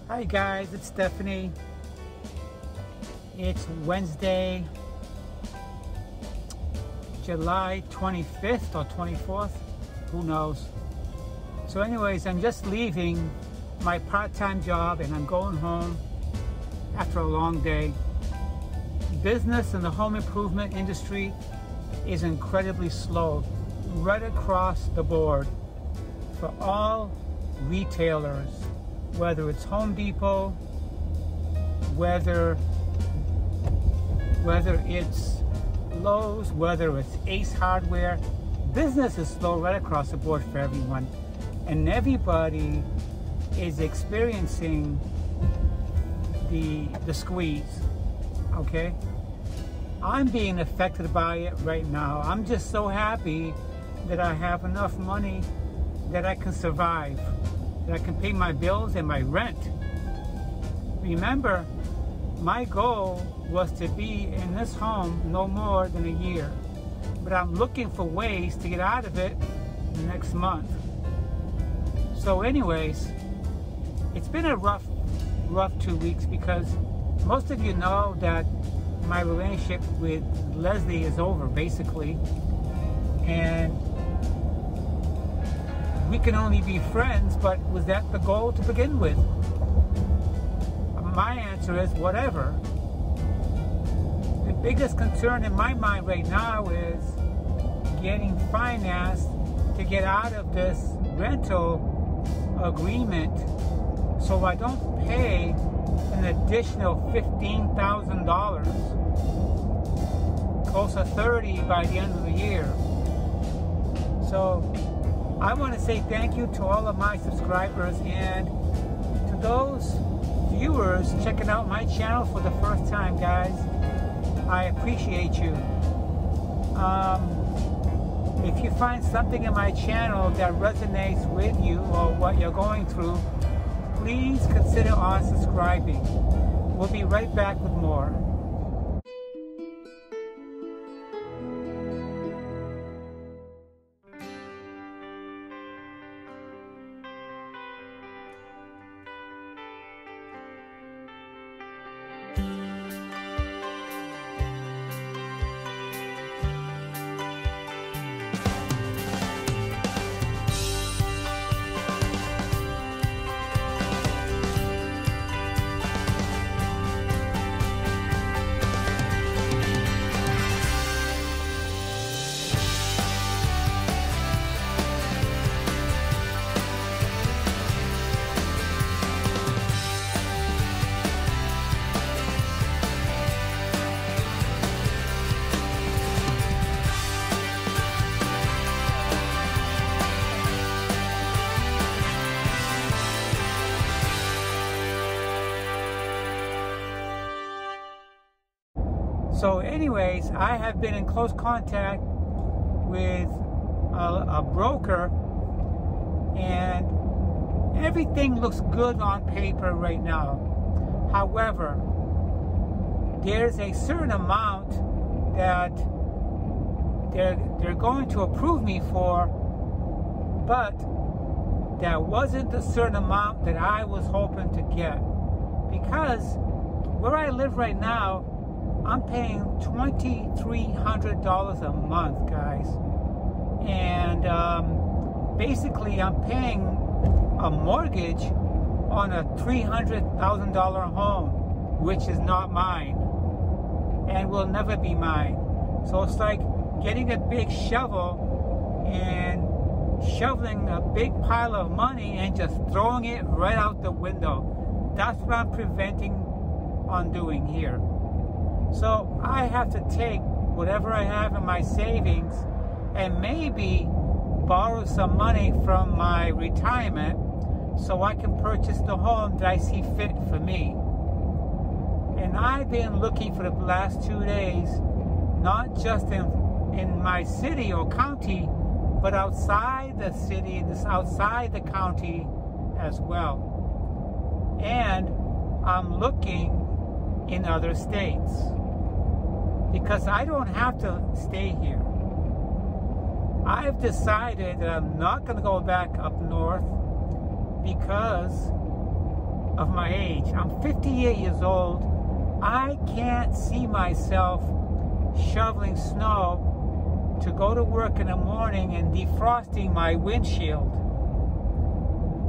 Hi guys, it's Stephanie. It's Wednesday, July 25th or 24th, who knows. So anyways, I'm just leaving my part-time job and I'm going home after a long day. Business in the home improvement industry is incredibly slow right across the board for all retailers, whether it's Home Depot, whether it's Lowe's, whether it's Ace Hardware. Business is slow right across the board for everyone, and everybody is experiencing the squeeze. Okay, I'm being affected by it right now. I'm just so happy that I have enough money that I can survive, that I can pay my bills and my rent. Remember, my goal was to be in this home no more than a year, but I'm looking for ways to get out of it next month. So anyways, it's been a rough 2 weeks because most of you know that my relationship with Leslie is over, basically, and we can only be friends, but was that the goal to begin with? My answer is whatever. The biggest concern in my mind right now is getting financed to get out of this rental agreement so I don't pay an additional $15,000, close to $30,000 by the end of the year. So I want to say thank you to all of my subscribers and to those viewers checking out my channel for the first time, guys. I appreciate you. If you find something in my channel that resonates with you or what you're going through, please consider unsubscribing. We'll be right back with more. So anyways, I have been in close contact with a broker, and everything looks good on paper right now. However, there's a certain amount that they're going to approve me for, but that wasn't the certain amount that I was hoping to get, because where I live right now, I'm paying $2,300 a month, guys. And basically I'm paying a mortgage on a $300,000 home, which is not mine and will never be mine. So it's like getting a big shovel and shoveling a big pile of money and just throwing it right out the window. That's what I'm preventing on doing here. So I have to take whatever I have in my savings and maybe borrow some money from my retirement so I can purchase the home that I see fit for me. And I've been looking for the last 2 days, not just in my city or county, but outside the city, outside the county as well. And I'm looking in other states, because I don't have to stay here. I've decided that I'm not going to go back up north because of my age. I'm 58 years old. I can't see myself shoveling snow to go to work in the morning and defrosting my windshield.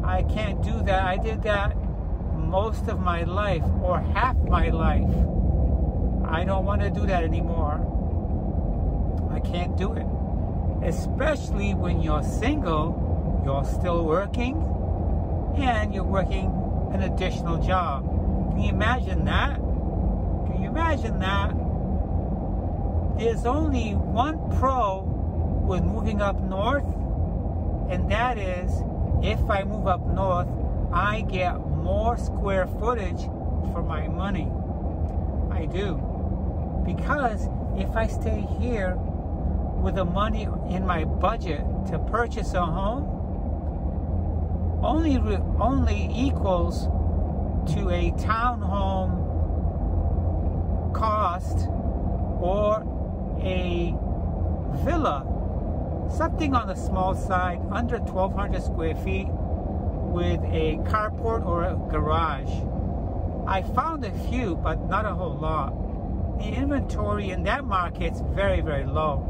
I can't do that. I did that most of my life, or half my life. I don't want to do that anymore. I can't do it. Especially when you're single, you're still working, and you're working an additional job. Can you imagine that? Can you imagine that? There's only one pro with moving up north, and that is, if I move up north, I get more square footage for my money. I do. Because if I stay here with the money in my budget to purchase a home, only equals to a townhome cost or a villa, something on the small side, under 1,200 square feet, with a carport or a garage. I found a few, but not a whole lot. The inventory in that market's very, very low.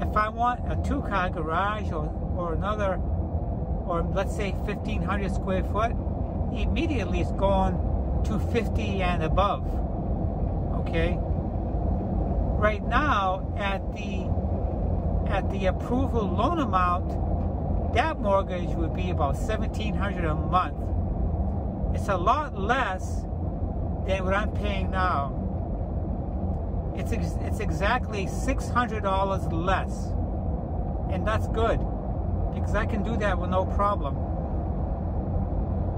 If I want a 2-car garage or another, or let's say 1,500 square foot, immediately it's gone to 50 and above. Okay? Right now, at the approval loan amount, that mortgage would be about $1,700 a month. It's a lot less than what I'm paying now. It's exactly $600 less, and that's good because I can do that with no problem.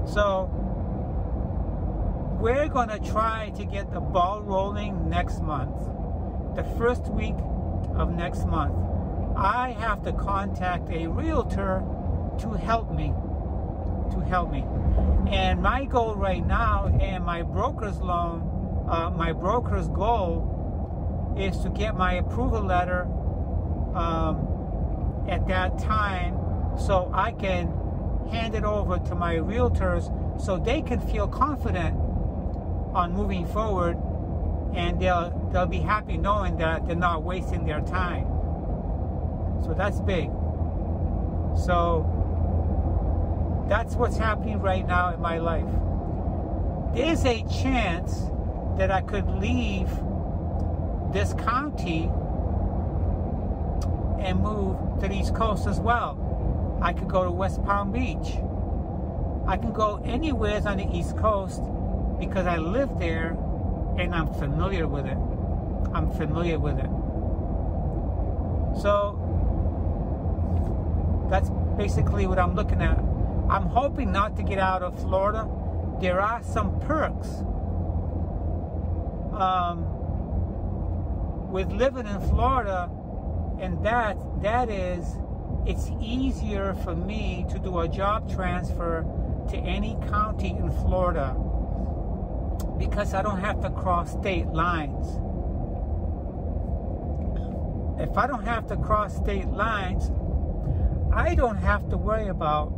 So we're going to try to get the ball rolling next month. The first week of next month, I have to contact a realtor to help me. And my goal right now, and my broker's goal, is to get my approval letter at that time, so I can hand it over to my realtors so they can feel confident on moving forward, and they'll be happy knowing that they're not wasting their time. So that's big. So that's what's happening right now in my life. There's a chance that I could leave this county and move to the East Coast as well. I could go to West Palm Beach. I can go anywhere on the East Coast because I live there and I'm familiar with it. So that's basically what I'm looking at. I'm hoping not to get out of Florida. There are some perks with living in Florida, and that is, it's easier for me to do a job transfer to any county in Florida because I don't have to cross state lines. If I don't have to cross state lines, I don't have to worry about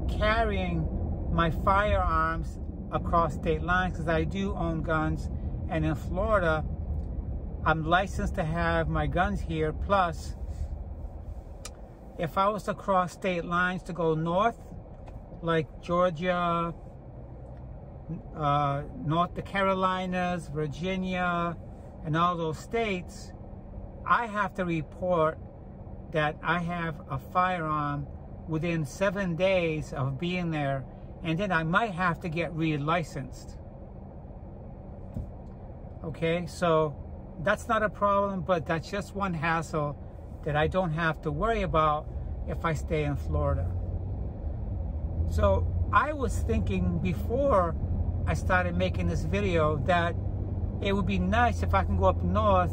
carrying my firearms across state lines, because I do own guns, and in Florida I'm licensed to have my guns here. Plus, if I was to cross state lines to go north, like Georgia, North the Carolinas, Virginia, and all those states, I have to report that I have a firearm within 7 days of being there, and then I might have to get re-licensed. Okay, so that's not a problem, but that's just one hassle that I don't have to worry about if I stay in Florida. So I was thinking before I started making this video that it would be nice if I can go up north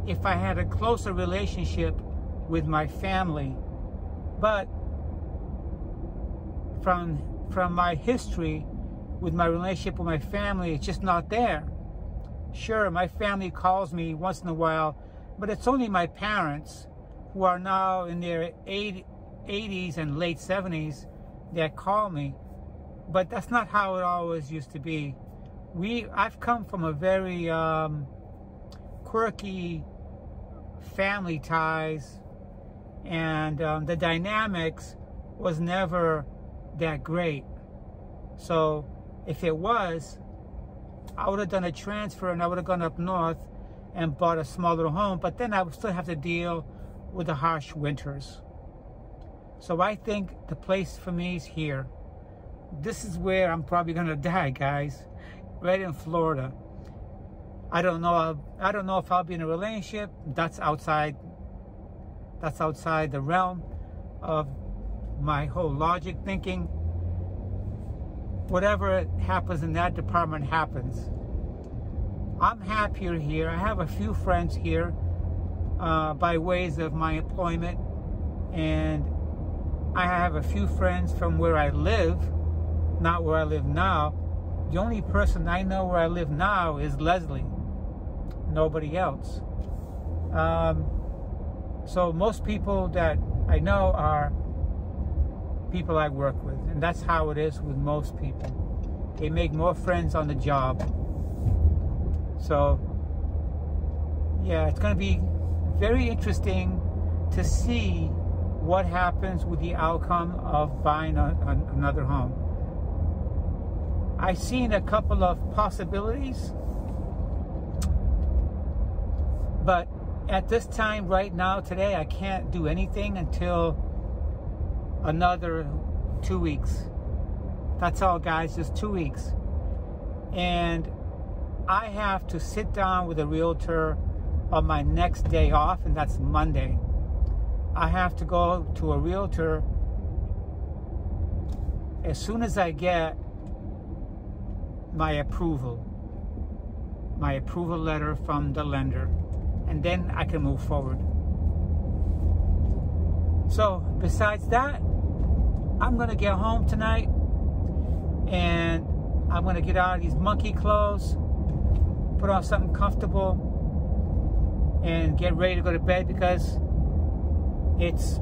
if I had a closer relationship with my family. But from my history with my relationship with my family, it's just not there. Sure, my family calls me once in a while, but it's only my parents, who are now in their 80s and late 70s, that call me, but that's not how it always used to be. I've come from a very quirky family ties, and the dynamics was never that great. So if it was, I would have done a transfer and I would have gone up north and bought a smaller home, but then I would still have to deal with the harsh winters. So I think the place for me is here. This is where I'm probably gonna die, guys, right in Florida. I don't know if I'll be in a relationship. That's outside the realm of my whole logic thinking. Whatever happens in that department happens. I'm happier here. I have a few friends here by ways of my employment, and I have a few friends from where I live, not where I live now. The only person I know where I live now is Leslie. Nobody else. So most people that I know are people I work with, and that's how it is with most people. They make more friends on the job. So yeah, it's going to be very interesting to see what happens with the outcome of buying another home. I've seen a couple of possibilities, but at this time right now today I can't do anything until another 2 weeks. That's all, guys, just 2 weeks. And I have to sit down with a realtor on my next day off, and that's Monday. I have to go to a realtor as soon as I get my approval letter from the lender, and then I can move forward. So besides that, I'm gonna get home tonight and I'm gonna get out of these monkey clothes, put on something comfortable, and get ready to go to bed, because it's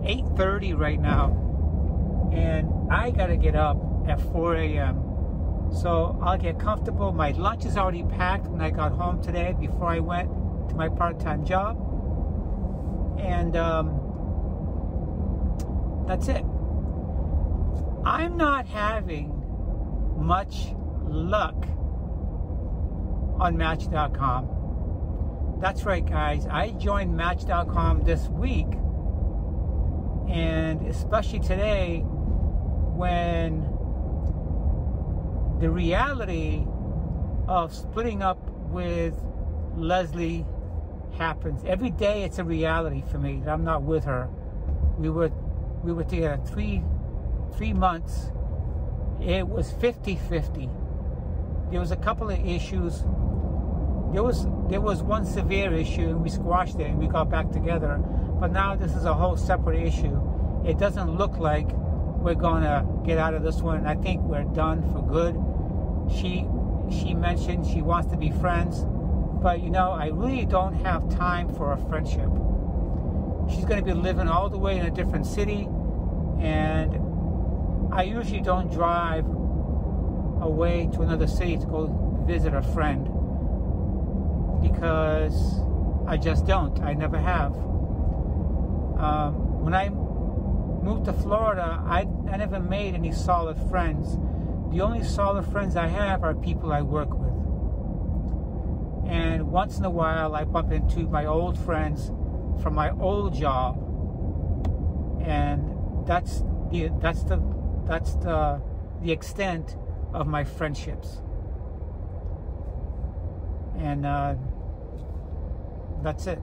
8:30 right now and I gotta get up at 4 a.m. So I'll get comfortable. My lunch is already packed when I got home today before I went to my part-time job. And that's it. I'm not having much luck on Match.com. That's right, guys. I joined Match.com this week, and especially today, when the reality of splitting up with Leslie happens. Every day it's a reality for me that I'm not with her. We were together three months. It was 50-50. There was a couple of issues. There was one severe issue and we squashed it and we got back together. But now this is a whole separate issue. It doesn't look like we're gonna get out of this one. I think we're done for good. She mentioned she wants to be friends, but you know, I really don't have time for a friendship. She's gonna be living all the way in a different city, and I usually don't drive away to another city to go visit a friend, because I just don't. I never have. When I moved to Florida, I never made any solid friends. The only solid friends I have are people I work with. And once in a while, I bump into my old friends from my old job, and that's the extent of my friendships. And that's it.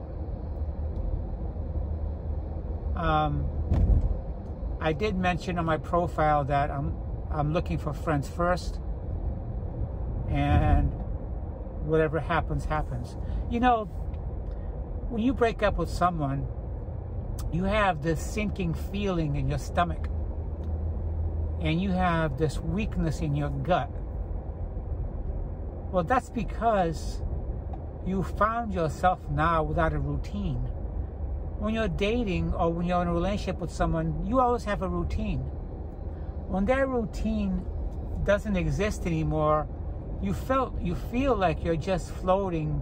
I did mention on my profile that I'm looking for friends first, and whatever happens, happens. You know, when you break up with someone, you have this sinking feeling in your stomach, and you have this weakness in your gut. Well, that's because you found yourself now without a routine. when you're dating or when you're in a relationship with someone, you always have a routine. When that routine doesn't exist anymore, you feel like you're just floating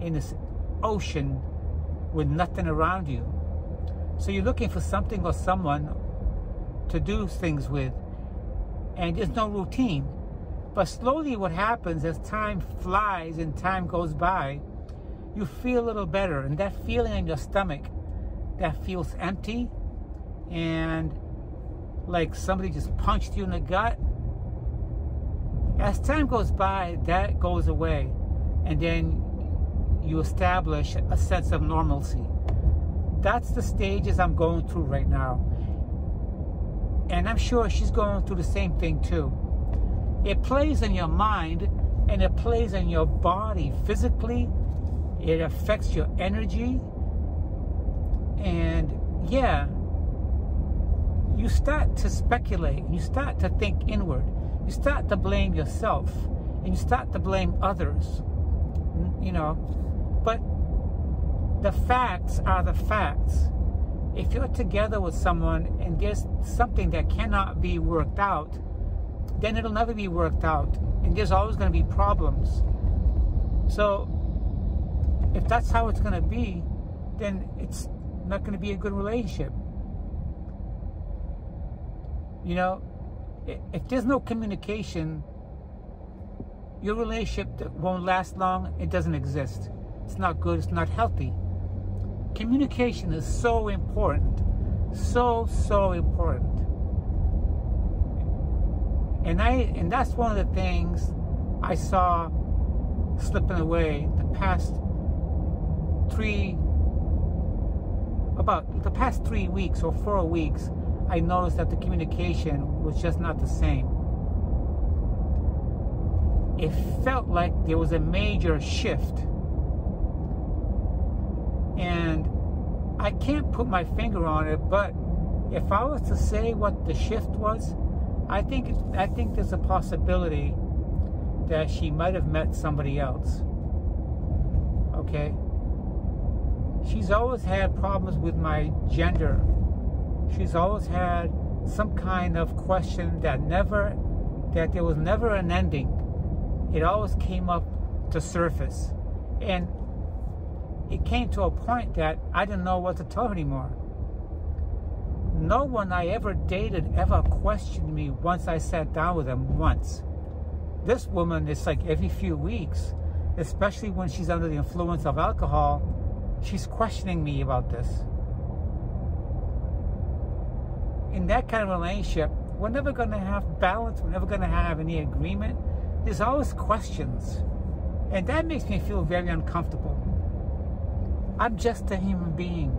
in this ocean with nothing around you. So you're looking for something or someone to do things with, and there's no routine. But slowly what happens as time flies and time goes by, you feel a little better, and that feeling in your stomach that feels empty and like somebody just punched you in the gut, as time goes by, that goes away, and then you establish a sense of normalcy. That's the stages I'm going through right now. And I'm sure she's going through the same thing too. It plays in your mind and it plays in your body physically. It affects your energy. And yeah, you start to speculate. You start to think inward. You start to blame yourself. And you start to blame others. You know, but the facts are the facts. If you're together with someone and there's something that cannot be worked out, then it'll never be worked out. And there's always going to be problems. So if that's how it's going to be, then it's not going to be a good relationship. You know, if there's no communication, your relationship won't last long. It doesn't exist. It's not good. It's not healthy. Communication is so important. So important. And that's one of the things I saw slipping away the past 3 weeks or 4 weeks. I noticed that the communication was just not the same. It felt like there was a major shift. And I can't put my finger on it, but if I was to say what the shift was, I think there's a possibility that she might have met somebody else. Okay? She's always had problems with my gender. She's always had some kind of question that there was never an ending. It always came up to surface. And it came to a point that I didn't know what to tell her anymore. No one I ever dated ever questioned me once I sat down with them once. This woman, it's like every few weeks, especially when she's under the influence of alcohol, she's questioning me about this. In that kind of relationship, we're never going to have balance. We're never going to have any agreement. There's always questions. And that makes me feel very uncomfortable. I'm just a human being,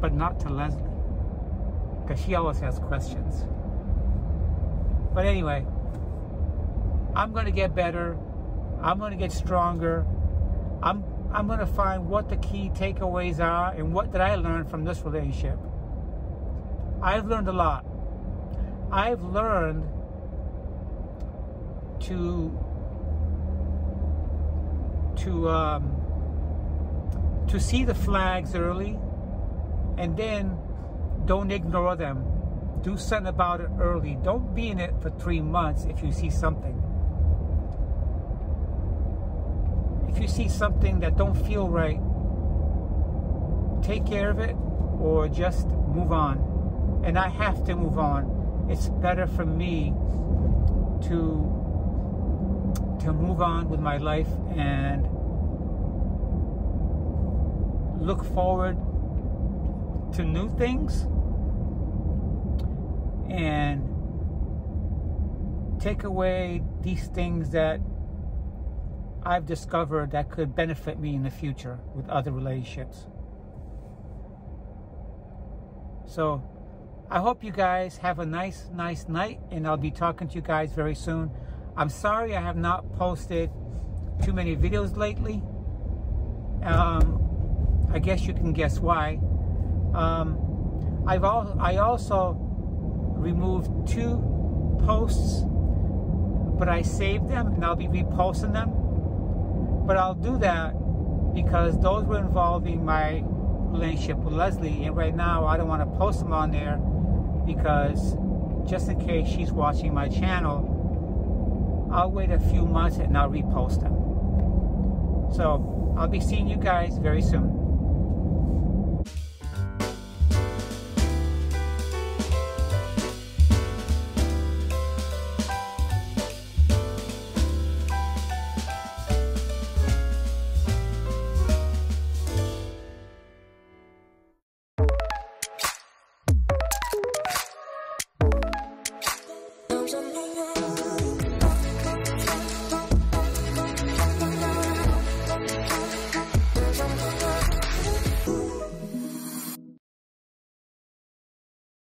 but not to Leslie, because she always has questions. But anyway, I'm going to get better. I'm going to get stronger. I'm going to find what the key takeaways are and what did I learn from this relationship. I've learned a lot. I've learned to see the flags early, and then don't ignore them. Do something about it early. Don't be in it for 3 months if you see something. If you see something that don't feel right, take care of it or just move on. And I have to move on. It's better for me to move on with my life and look forward to new things and take away these things that I've discovered that could benefit me in the future with other relationships. So I hope you guys have a nice night, and I'll be talking to you guys very soon. I'm sorry I have not posted too many videos lately. I guess you can guess why. I also removed 2 posts, but I saved them and I'll be reposting them. But I'll do that because those were involving my relationship with Leslie, and right now I don't want to post them on there because just in case she's watching my channel, I'll wait a few months and I'll repost them. So I'll be seeing you guys very soon. I'm